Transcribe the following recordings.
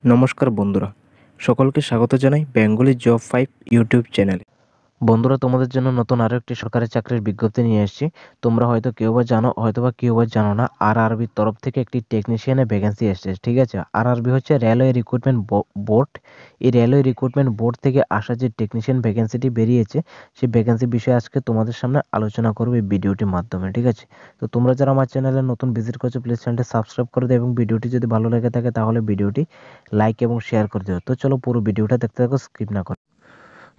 নমস্কার বন্ধুরা, সকলকে স্বাগত জানাই বেঙ্গলি জব 5 ইউটিউব চ্যানেলে। বন্ধুরা, তোমাদের জন্য নতুন আরও একটি সরকারি চাকরির বিজ্ঞপ্তি নিয়ে এসেছি। তোমরা হয়তো কেউ বা জানো, হয়তো বা কেউ বা জানো না। আরআরবির তরফ থেকে একটি টেকনিশিয়ানের ভ্যাকেন্সি এসেছে, ঠিক আছে। আরআরবি হচ্ছে রেলওয়ে রিক্রুটমেন্ট বোর্ড। এই রেলওয়ে রিক্রুটমেন্ট বোর্ড থেকে আসা যে টেকনিশিয়ান ভ্যাকেন্সিটি বেরিয়েছে, সেই ভ্যাকেন্সি বিষয়ে আজকে তোমাদের সামনে আলোচনা করবো এই ভিডিওটির মাধ্যমে, ঠিক আছে। তো তোমরা যারা আমার চ্যানেলে নতুন ভিজিট করছো, প্লিজ চ্যানেলটি সাবস্ক্রাইব করে দেবে এবং ভিডিওটি যদি ভালো লেগে থাকে তাহলে ভিডিওটি লাইক এবং শেয়ার করে দেবে। তো চলো পুরো ভিডিওটা দেখতে থাকো, স্কিপ না করে।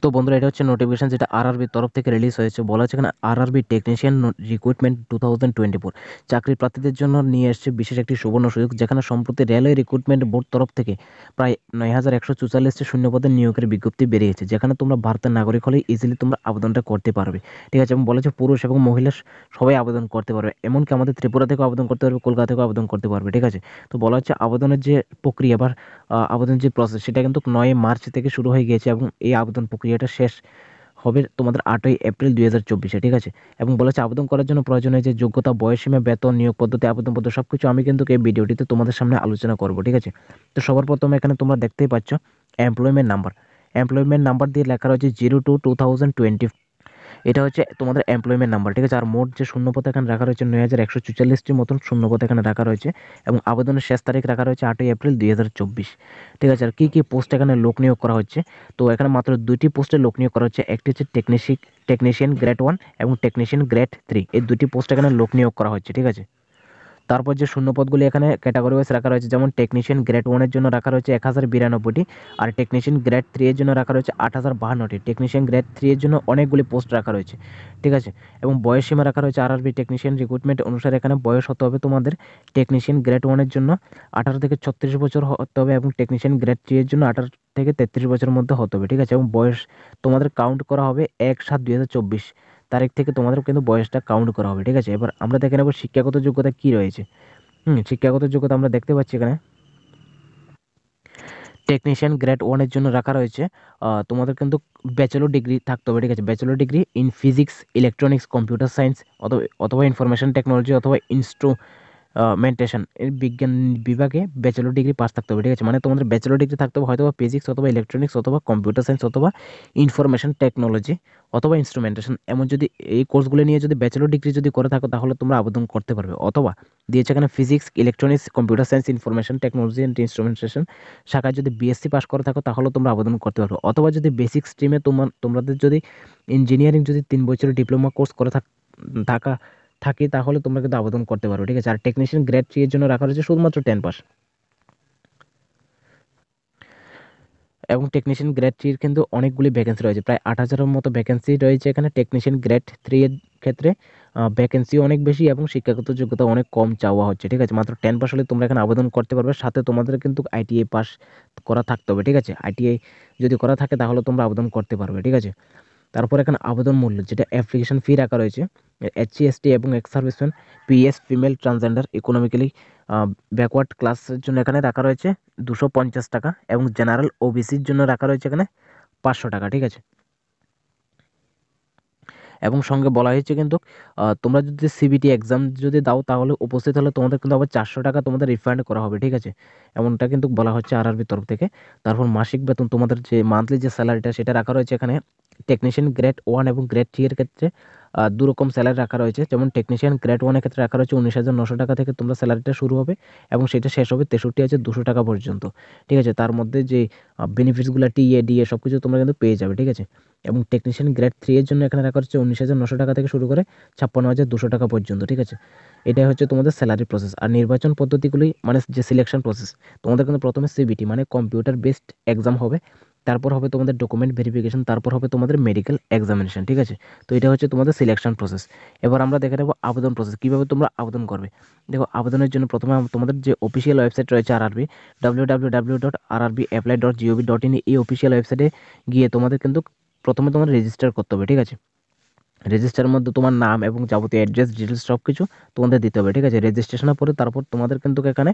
তো বন্ধুরা, এটা হচ্ছে নোটিফিকেশন যেটা আরআরবির তরফ থেকে রিলিজ হয়েছে। বলা হচ্ছে এখানে আরআরবি টেকনিশিয়ান রিক্রুটমেন্ট 2024 চাকরি প্রার্থীদের জন্য নিয়ে এসেছে বিশেষ একটি সুবর্ণ সুযোগ, যেখানে সম্প্রতি রেলওয়ে রিক্রুটমেন্ট বোর্ড তরফ থেকে প্রায় ৯,১৪৪টি শূন্যপদের নিয়োগের বিজ্ঞপ্তি বেরিয়েছে, যেখানে তোমরা ভারতের নাগরিক হলে ইজিলি তোমরা আবেদনটা করতে পারবে, ঠিক আছে। এবং বলেছে পুরুষ এবং মহিলা সবাই আবেদন করতে পারবে, এমনকি আমাদের ত্রিপুরা থেকেও আবেদন করতে পারবে, কলকাতা থেকেও আবেদন করতে পারবে, ঠিক আছে। তো বলা হচ্ছে আবেদনের যে প্রক্রিয়া বা আবেদন যে প্রসেস, সেটা কিন্তু ৯ মার্চ থেকে শুরু হয়ে গিয়েছে এবং এই আবেদন প্রক্রিয়াটা শেষ হবে তোমাদের 8ই এপ্রিল 2024, ঠিক আছে। এবং বলেছে আবেদন করার জন্য প্রয়োজনীয় যে যোগ্যতা, বয়সসীমা, বেতন, নিয়োগ পদ্ধতি, আবেদনপত্র সব কিছু আমি কিন্তু এই ভিডিওটিতে তোমাদের সামনে আলোচনা করব, ঠিক আছে। তো সবার প্রথমে এখানে তোমরা দেখতেই পাচ্ছ এমপ্লয়মেন্ট নাম্বার দিয়ে লেখা রয়েছে 02/2020। এটা হচ্ছে তোমাদের এমপ্লয়মেন্ট নাম্বার, ঠিক আছে। আর মোট যে শূন্যপদ এখানে রাখা রয়েছে ৯,১৪৪টির মতন শূন্যপদ এখানে রাখা রয়েছে এবং আবেদনের শেষ তারিখ রাখা রয়েছে 8ই এপ্রিল 2024, ঠিক আছে। আর কী কী পোস্ট এখানে লোক নিয়োগ করা হচ্ছে, তো এখানে মাত্র 2টি পোস্টে লোক নিয়োগ করা হচ্ছে। একটি হচ্ছে টেকনিশিয়ান গ্রেড 1 এবং টেকনিশিয়ান গ্রেড 3, এই 2টি পোস্ট এখানে লোক নিয়োগ করা হচ্ছে, ঠিক আছে। তারপর যে শূন্যপদগুলি এখানে ক্যাটাগরি ওয়াইজ রাখা রয়েছে, যেমন টেকনিশিয়ান গ্রেড 1-এর জন্য রাখা রয়েছে 1092টি, আর টেকনিশিয়ান গ্রেড 3-এর জন্য রাখা রয়েছে 8,052টি। টেকনিশিয়ান গ্রেড 3-এর জন্য অনেকগুলি পোস্ট রাখা রয়েছে, ঠিক আছে। এবং বয়স সীমা রাখা রয়েছে আরআরবি টেকনিশিয়ান রিক্রুটমেন্ট অনুসারে। এখানে বয়স হতে হবে তোমাদের টেকনিশিয়ান গ্রেড 1-এর জন্য 18 থেকে 36 বছর হতে হবে এবং টেকনিশিয়ান গ্রেড 3-এর জন্য 18 থেকে 33 বছরের মধ্যে হতে হবে, ঠিক আছে। এবং বয়স তোমাদের কাউন্ট করা হবে 1/7/2024 তারিখ থেকে তোমাদের কিন্তু বয়সটা কাউন্ট করা হবে, ঠিক আছে। এবার আমরা দেখে নেব শিক্ষাগত যোগ্যতা কী রয়েছে। শিক্ষাগত যোগ্যতা আমরা দেখতে পাচ্ছি এখানে টেকনিশিয়ান গ্রেড 1-এর জন্য রাখা রয়েছে তোমাদের কিন্তু ব্যাচেলর ডিগ্রি থাকতে হবে, ঠিক আছে। Bachelor degree in physics, electronics, computer science অথবা ইনফরমেশন টেকনোলজি অথবা মেন্টেশন এর বিজ্ঞান বিভাগে ব্যাচেলর ডিগ্রি পাস থাকতে হবে, ঠিক আছে। মানে তোমাদের ব্যাচেলর ডিগ্রি থাকতে হবে হয়তো বা ফিজিক্স অথবা ইলেকট্রনিক্স অথবা কম্পিউটার সায়েন্স অথবা ইনফরমেশন টেকনোলজি অথবা ইনস্ট্রুমেন্টেশন, এমন যদি এই কোর্সগুলো নিয়ে যদি ব্যাচেলর ডিগ্রি যদি করে থাকো তাহলে তোমরা আবেদন করতে পারবে। অথবা দিয়েছে এখানে physics, electronics, computer science, information technology and instrumentation শাখায় যদি বিএসসি পাস করে থাকো তাহলে তোমরা আবেদন করতে পারবে। অথবা যদি বেসিক স্ট্রিমে তোমাদের যদি ইঞ্জিনিয়ারিং যদি 3 বছরের ডিপ্লোমা কোর্স করে থাকা থাকে তাহলে তোমরা কিন্তু আবেদন করতে পারো, ঠিক আছে। আর টেকনিশিয়ান গ্রেড 3 এর জন্য রাখা রয়েছে শুধুমাত্র 10 পাস। এবং টেকনিশিয়ান গ্রেড 3 এর কিন্তু অনেকগুলি ভ্যাকেন্সি রয়েছে, প্রায় 8,000-এর মতো ভ্যাকেন্সি রয়েছে এখানে টেকনিশিয়ান গ্রেড 3 এর ক্ষেত্রে। ভ্যাকেন্সি অনেক বেশি এবং শিক্ষাগত যোগ্যতা অনেক কম চাওয়া হচ্ছে, ঠিক আছে। মাত্র 10 পাস হলে তোমরা এখানে আবেদন করতে পারবে। সাথে তোমাদের কিন্তু আইটিআই পাস করা থাকতে হবে, ঠিক আছে। আইটিআই যদি করা থাকে তাহলে তোমরা আবেদন করতে পারবে, ঠিক আছে। তারপর এখানে আবেদন মূল্য যেটা অ্যাপ্লিকেশন ফি রাখা রয়েছে এসসি, এসটি এবং ex serviceman, PS, female, transgender, economically backward ক্লাসের জন্য এখানে রাখা রয়েছে 250 টাকা এবং জেনারেল ওবিসির জন্য রাখা রয়েছে এখানে 500 টাকা, ঠিক আছে। এবং সঙ্গে বলা হয়েছে কিন্তু তোমরা যদি সিবিটি এক্সাম যদি দাও তাহলে উপস্থিত হলে তোমাদের কিন্তু আবার 400 টাকা তোমাদের রিফান্ড করা হবে, ঠিক আছে। এমনটা কিন্তু বলা হচ্ছে আরআরবির তরফ থেকে। তারপর মাসিক বেতন তোমাদের যে মান্থলি যে স্যালারিটা সেটা রাখা রয়েছে এখানে টেকনিশিয়ান গ্রেড 1 এবং গ্রেড 3 এর ক্ষেত্রে দু রকম স্যালারি রাখা রয়েছে। যেমন টেকনিশিয়ান গ্রেড 1 এর ক্ষেত্রে রাখা রয়েছে 19,900 টাকা থেকে তোমরা স্যালারিটা শুরু হবে এবং সেটা শেষ হবে 63,200 টাকা পর্যন্ত, ঠিক আছে। তার মধ্যে যে বেনিফিটসগুলো টিএ ডিএ সব কিছু তোমরা কিন্তু পেয়ে যাবে, ঠিক আছে। এবং টেকনিশিয়ান গ্রেড 3 এর জন্য এখানে রাখা হচ্ছে 19,900 টাকা থেকে শুরু করে 56,200 টাকা পর্যন্ত, ঠিক আছে। এটাই হচ্ছে তোমাদের স্যালারি প্রসেস। আর নির্বাচন পদ্ধতিগুলি মানে যে সিলেকশন প্রসেস, তোমাদের কিন্তু প্রথমে সিবিটি মানে কম্পিউটার বেসড এক্সাম হবে, তারপর হবে তোমাদের ডকুমেন্ট ভেরিফিকেশন, তারপর হবে তোমাদের মেডিকেল এক্সামিনেশন, ঠিক আছে। তো এটা হচ্ছে তোমাদের সিলেকশন প্রসেস। এবার আমরা দেখে নেব আবেদন প্রসেস, কীভাবে তোমরা আবেদন করবে। দেখো, আবেদনের জন্য প্রথমে তোমাদের যে অফিসিয়াল ওয়েবসাইট রয়েছে আরআরবি, www.rrbapply.gov.in, এই অফিসিয়াল ওয়েবসাইটে গিয়ে তোমাদের কিন্তু প্রথমে তোমার রেজিস্টার করতে হবে, ঠিক আছে। রেজিস্টারের মধ্যে তোমার নাম এবং যাবতীয় অ্যাড্রেস ডিটেলস সব কিছু তোমাদের দিতে হবে, ঠিক আছে। রেজিস্ট্রেশনের পরে তারপর তোমাদের কিন্তু এখানে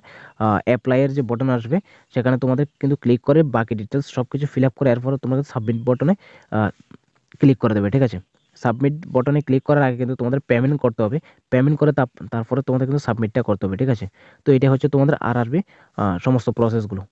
অ্যাপ্লাইয়ের যে বটন আসবে সেখানে তোমাদের কিন্তু ক্লিক করে বাকি ডিটেলস সব কিছু ফিল আপ করে এরপরে তোমাদের সাবমিট বটনে ক্লিক করে দেবে, ঠিক আছে। সাবমিট বটনে ক্লিক করার আগে কিন্তু তোমাদের পেমেন্ট করতে হবে। পেমেন্ট করে তারপরে তোমাদের কিন্তু সাবমিটটা করতে হবে, ঠিক আছে। তো এটা হচ্ছে তোমাদের আরআরবি সমস্ত প্রসেসগুলো।